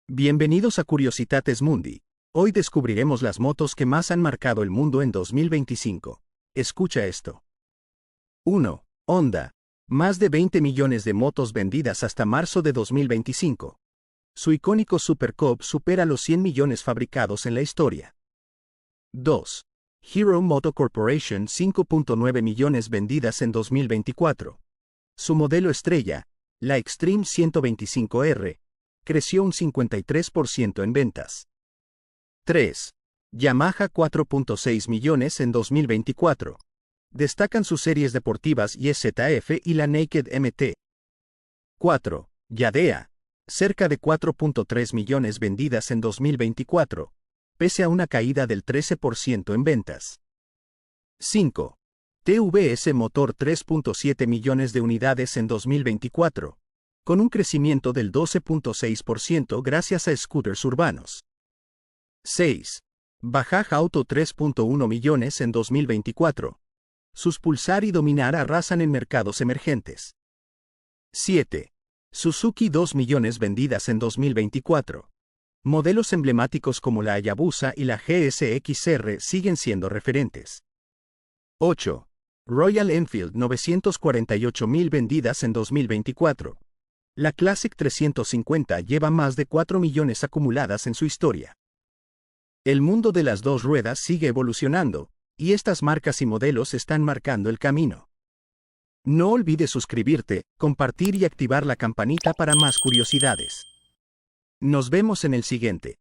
Bienvenidos a Curiositates Mundi. Hoy descubriremos las motos que más han marcado el mundo en 2025. Escucha esto. 1. Honda. Más de 20 millones de motos vendidas hasta marzo de 2025. Su icónico Super Cub supera los 100 millones fabricados en la historia. 2. Hero Moto Corporation, 5.9 millones vendidas en 2024. Su modelo estrella, la Extreme 125R, creció un 53% en ventas. 3. Yamaha, 4.6 millones en 2024. Destacan sus series deportivas YZF y la Naked MT. 4. Yadea. Cerca de 4.3 millones vendidas en 2024, pese a una caída del 13% en ventas. 5. TVS Motor, 3.7 millones de unidades en 2024, con un crecimiento del 12.6% gracias a scooters urbanos. 6. Bajaj Auto, 3.1 millones en 2024. Sus Pulsar y Dominar arrasan en mercados emergentes. 7. Suzuki, 2 millones vendidas en 2024. Modelos emblemáticos como la Hayabusa y la GSX-R siguen siendo referentes. 8. Royal Enfield, 948,000 vendidas en 2024. La Classic 350 lleva más de 4 millones acumuladas en su historia. El mundo de las dos ruedas sigue evolucionando, y estas marcas y modelos están marcando el camino. No olvides suscribirte, compartir y activar la campanita para más curiosidades. Nos vemos en el siguiente.